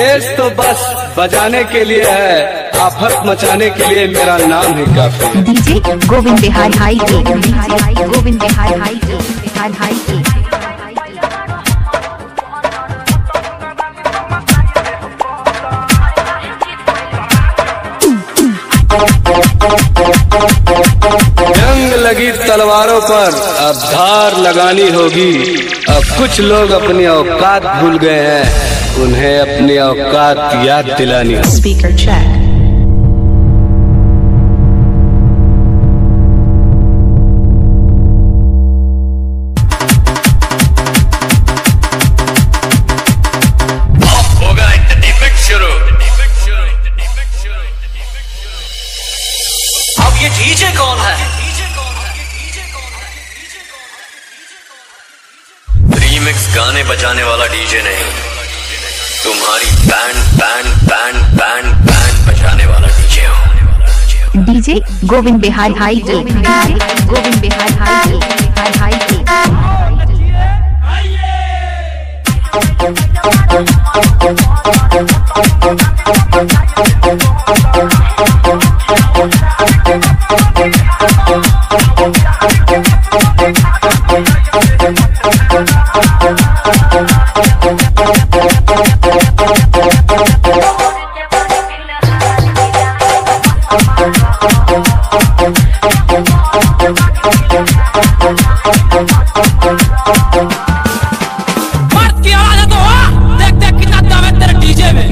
Base तो बस बजाने के लिए है, आफत मचाने के लिए मेरा नाम ही काफी है। डीजे गोविंद बिहारी हाई के, गोविंद बिहारी हाई के, बिहार हाई के। जंग लगी तलवारों पर अब धार लगानी होगी। अब कुछ लोग अपनी औकात भूल गए हैं, उन्हें अपनी औकात याद दिलानी होगी। Speaker check. होगा एंटरटेनमेंट शुरू। अब ये डीजे कौन है? रीमिक्स गाने बजाने वाला डीजे नहीं, तुम्हारी बैंड बजाने वाला डीजे हो। डीजे गोविंद बिहारी हाई के, गोविंद बिहारी हाई के, बिहार हाई के।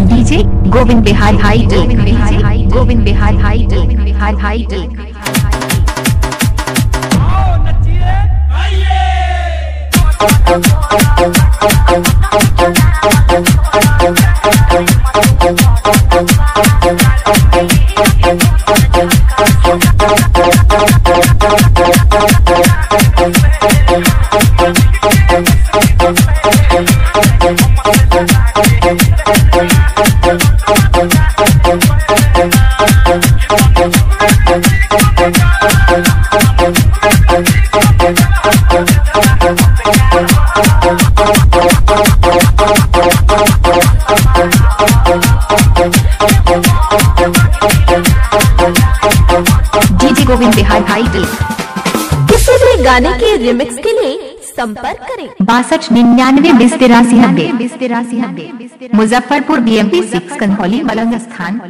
डीजे गोविंद बिहारी हाई के, गोविंद बिहारी हाई के, बिहार हाई के। डीजे गोविंद बिहारी हाई के। किसी भी गाने के रिमिक्स के लिए संपर्क करें 6299208390, मुजफ्फरपुर BMP 6 कन्हौली मलंग स्थान।